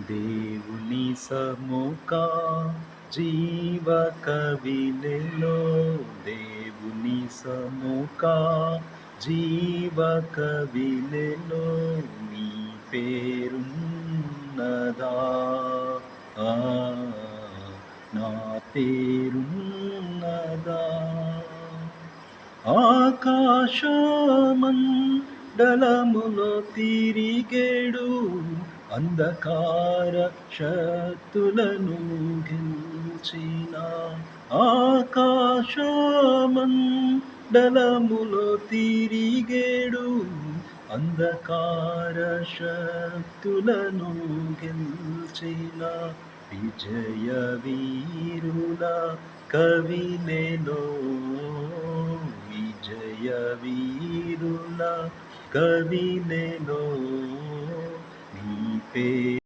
దేవుని సముఖ జీవ కవినెలో, దేవుని సముఖ జీవ కవినెలో నీ పేరున్నదా. ఆ, నా పేరున్నదా. ఆకాశమండలములో తిరిగేడు అంధకార శక్తులను గెలిచిన, ఆకాశమండలములో తిరిగేడు అంధకార శక్తులను గెలిచిన విజయ వీరుల కవినెలో, విజయ వీరుల కవినెలో నీ